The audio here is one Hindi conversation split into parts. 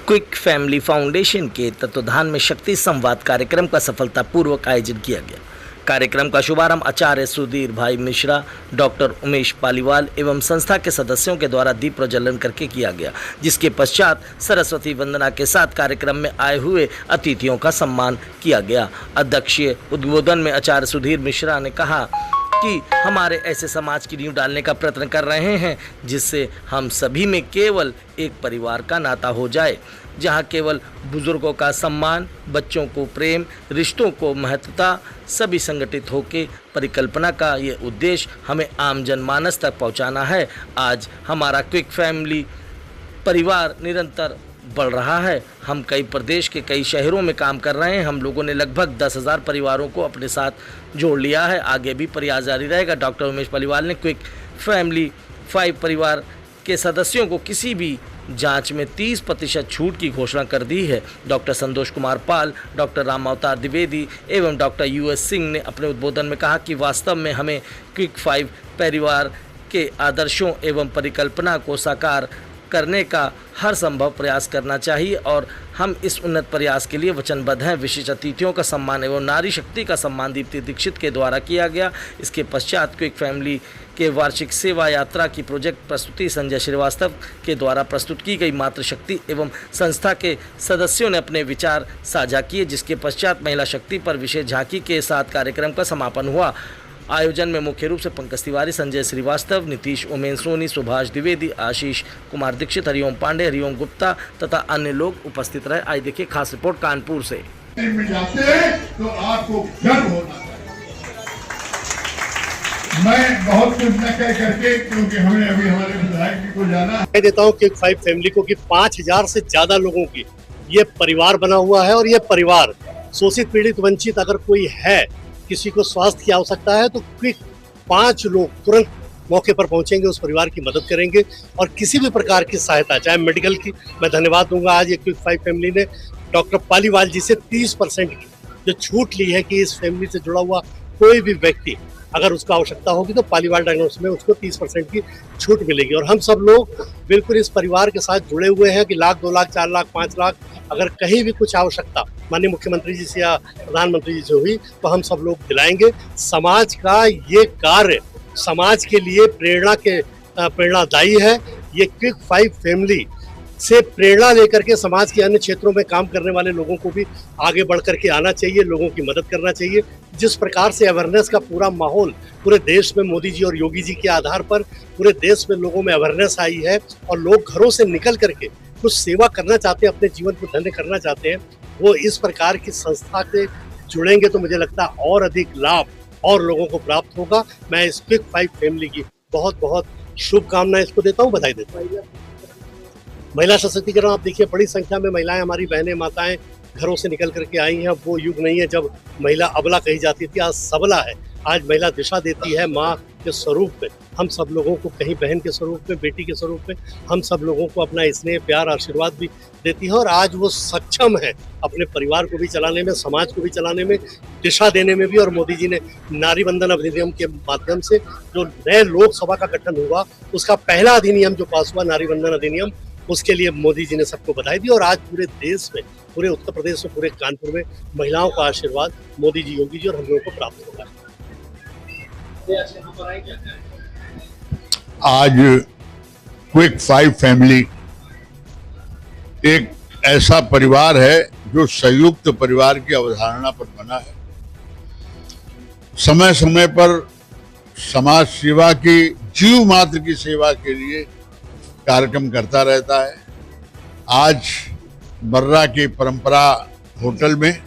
क्विक फैमिली फाउंडेशन के तत्वाधान में शक्ति संवाद कार्यक्रम का सफलतापूर्वक आयोजन किया गया। कार्यक्रम का शुभारंभ आचार्य सुधीर भाई मिश्रा, डॉक्टर उमेश पालीवाल एवं संस्था के सदस्यों के द्वारा दीप प्रज्वलन करके किया गया, जिसके पश्चात सरस्वती वंदना के साथ कार्यक्रम में आए हुए अतिथियों का सम्मान किया गया। अध्यक्षीय उद्बोधन में आचार्य सुधीर मिश्रा ने कहा कि हमारे ऐसे समाज की नींव डालने का प्रयत्न कर रहे हैं जिससे हम सभी में केवल एक परिवार का नाता हो जाए, जहां केवल बुजुर्गों का सम्मान, बच्चों को प्रेम, रिश्तों को महत्वता, सभी संगठित होकर परिकल्पना का ये उद्देश्य हमें आम जनमानस तक पहुंचाना है। आज हमारा क्विक फैमिली परिवार निरंतर बढ़ रहा है। हम कई प्रदेश के कई शहरों में काम कर रहे हैं। हम लोगों ने लगभग 10,000 परिवारों को अपने साथ जोड़ लिया है। आगे भी प्रयास जारी रहेगा। डॉक्टर उमेश पालीवाल ने क्विक फैमिली 5 परिवार के सदस्यों को किसी भी जांच में 30% छूट की घोषणा कर दी है। डॉक्टर संतोष कुमार पाल, डॉक्टर राम अवतार द्विवेदी एवं डॉक्टर US सिंह ने अपने उद्बोधन में कहा कि वास्तव में हमें क्विक 5 परिवार के आदर्शों एवं परिकल्पना को साकार करने का हर संभव प्रयास करना चाहिए और हम इस उन्नत प्रयास के लिए वचनबद्ध हैं। विशिष्ट अतिथियों का सम्मान एवं नारी शक्ति का सम्मान दीप्ति दीक्षित के द्वारा किया गया। इसके पश्चात क्विक फैमिली के वार्षिक सेवा यात्रा की प्रोजेक्ट प्रस्तुति संजय श्रीवास्तव के द्वारा प्रस्तुत की गई। मातृशक्ति एवं संस्था के सदस्यों ने अपने विचार साझा किए, जिसके पश्चात महिला शक्ति पर विशेष झांकी के साथ कार्यक्रम का समापन हुआ। आयोजन में मुख्य रूप से पंकज तिवारी, संजय श्रीवास्तव, नीतीश उमेन सोनी, सुभाष द्विवेदी, आशीष कुमार दीक्षित, हरिओम पांडे, हरिओम गुप्ता तथा अन्य लोग उपस्थित रहे। आइए देखिए खास रिपोर्ट कानपुर से। जाते हैं तो आपको गर्व होना चाहिए। मैं बहुत कुछ न कह करके, क्योंकि हमें अभी हमारे विधायक जी को जाना है, मैं देता हूँ कि 5 फैमिली को कि 5,000 से ज्यादा लोगों की ये परिवार बना हुआ है और ये परिवार शोषित, पीड़ित, वंचित अगर कोई है, किसी को स्वास्थ्य की आवश्यकता है तो क्विक 5 लोग तुरंत मौके पर पहुंचेंगे, उस परिवार की मदद करेंगे और किसी भी प्रकार की सहायता, चाहे मेडिकल की, मैं धन्यवाद दूंगा। आज ये क्विक 5 फैमिली ने डॉक्टर पालीवाल जी से 30% की जो छूट ली है कि इस फैमिली से जुड़ा हुआ कोई भी व्यक्ति अगर उसको आवश्यकता होगी तो पालीवाल डायग्नोस्टिक्स में उसको 30% की छूट मिलेगी। और हम सब लोग बिल्कुल इस परिवार के साथ जुड़े हुए हैं कि 1 लाख, 2 लाख, 4 लाख, 5 लाख अगर कहीं भी कुछ आवश्यकता माननीय मुख्यमंत्री जी से या प्रधानमंत्री जी से हुई तो हम सब लोग दिलाएंगे। समाज का ये कार्य समाज के लिए प्रेरणादायी है। ये क्विक 5 फैमिली से प्रेरणा लेकर के समाज के अन्य क्षेत्रों में काम करने वाले लोगों को भी आगे बढ़ करके आना चाहिए, लोगों की मदद करना चाहिए। जिस प्रकार से अवेयरनेस का पूरा माहौल पूरे देश में मोदी जी और योगी जी के आधार पर पूरे देश में लोगों में अवेयरनेस आई है और लोग घरों से निकल करके कुछ सेवा करना चाहते हैं, अपने जीवन को धन्य करना चाहते हैं, वो इस प्रकार की संस्था से जुड़ेंगे तो मुझे लगता है और अधिक लाभ और लोगों को प्राप्त होगा। मैं इस क्विक 5 फैमिली की बहुत बहुत शुभकामनाएं इसको देता हूँ, बधाई देता हूँ। महिला सशक्तिकरण, आप देखिए बड़ी संख्या में महिलाएं, हमारी बहनें, माताएं घरों से निकल करके आई हैं। वो युग नहीं है जब महिला अबला कही जाती थी, आज सबला है। आज महिला दिशा देती है माँ के स्वरूप में, हम सब लोगों को कहीं बहन के स्वरूप में, बेटी के स्वरूप में, हम सब लोगों को अपना स्नेह, प्यार, आशीर्वाद भी देती है। और आज वो सक्षम है अपने परिवार को भी चलाने में, समाज को भी चलाने में, दिशा देने में भी। और मोदी जी ने नारी वंदन अधिनियम के माध्यम से जो नए लोकसभा का गठन हुआ, उसका पहला अधिनियम जो पास हुआ, नारी वंदन अधिनियम, उसके लिए मोदी जी ने सबको बधाई दी। और आज पूरे देश में, पूरे उत्तर प्रदेश में, पूरे कानपुर में महिलाओं का आशीर्वाद मोदी जी, योगी जी और हम लोगों को प्राप्त होगा। आज क्विक 5 फैमिली एक ऐसा परिवार है जो संयुक्त परिवार की अवधारणा पर बना है। समय समय पर समाज सेवा की, जीव मात्र की सेवा के लिए कार्यक्रम करता रहता है। आज बर्रा के परंपरा होटल में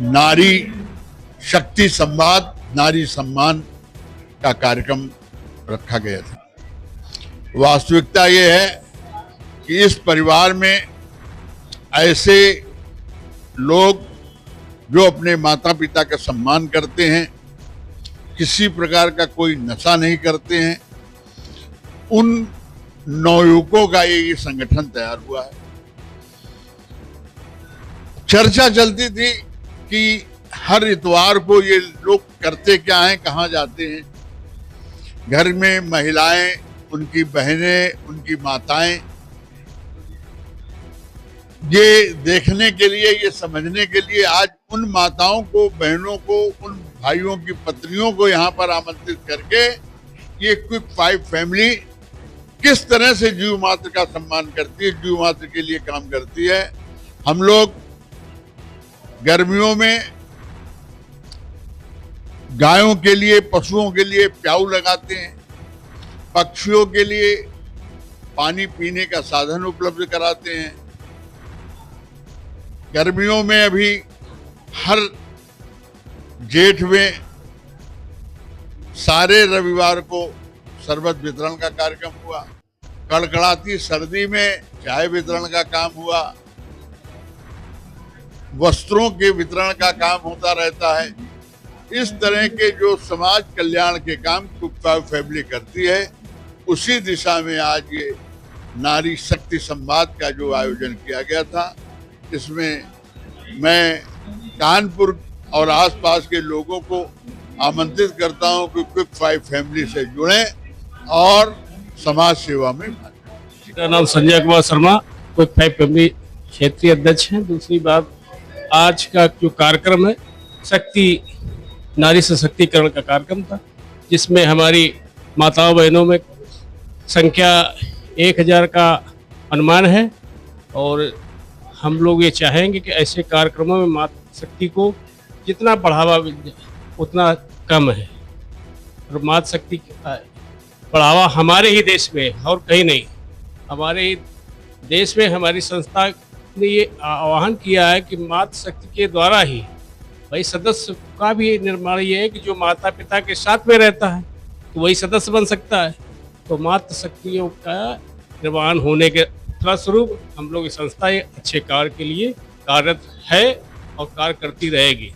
नारी शक्ति संवाद, नारी सम्मान का कार्यक्रम रखा गया था। वास्तविकता ये है कि इस परिवार में ऐसे लोग जो अपने माता पिता का सम्मान करते हैं, किसी प्रकार का कोई नशा नहीं करते हैं, उन नवयुवकों का ये संगठन तैयार हुआ है। चर्चा चलती थी कि हर इतवार को ये लोग करते क्या हैं, कहाँ जाते हैं। घर में महिलाएं, उनकी बहनें, उनकी माताएं ये देखने के लिए, ये समझने के लिए आज उन माताओं को, बहनों को, उन भाइयों की पत्नियों को यहाँ पर आमंत्रित करके ये क्विक 5 फैमिली किस तरह से जीव मात्र का सम्मान करती है, जीव मात्र के लिए काम करती है। हम लोग गर्मियों में गायों के लिए, पशुओं के लिए प्याऊ लगाते हैं, पक्षियों के लिए पानी पीने का साधन उपलब्ध कराते हैं। गर्मियों में अभी हर जेठ में सारे रविवार को शरबत वितरण का कार्यक्रम हुआ, कड़कड़ाती सर्दी में चाय वितरण का काम हुआ, वस्त्रों के वितरण का काम होता रहता है। इस तरह के जो समाज कल्याण के काम कुप्पा फैमिली करती है, उसी दिशा में आज ये नारी शक्ति संवाद का जो आयोजन किया गया था, इसमें मैं कानपुर और आसपास के लोगों को आमंत्रित करता हूं कि क्विक 5 फैमिली से जुड़ें और समाज सेवा में भाग लें। मेरा नाम संजय कुमार शर्मा, क्विक 5 फैमिली क्षेत्रीय अध्यक्ष हैं। दूसरी बात, आज का जो कार्यक्रम है शक्ति नारी सशक्तिकरण का कार्यक्रम था, जिसमें हमारी माताओं बहनों में संख्या 1000 का अनुमान है और हम लोग ये चाहेंगे कि ऐसे कार्यक्रमों में मातृ शक्ति को जितना बढ़ावा मिल जाए उतना कम है। और मातृ शक्ति का बढ़ावा हमारे ही देश में है और कहीं नहीं। हमारे ही देश में हमारी संस्था ने ये आह्वान किया है कि मातृ शक्ति के द्वारा ही भाई सदस्य का भी निर्माण ये है कि जो माता पिता के साथ में रहता है तो वही सदस्य बन सकता है। तो मातृ शक्तियों का निर्माण होने के फलस्वरूप हम लोग की संस्था अच्छे कार्य के लिए कार्यरत है और कार्य करती रहेगी।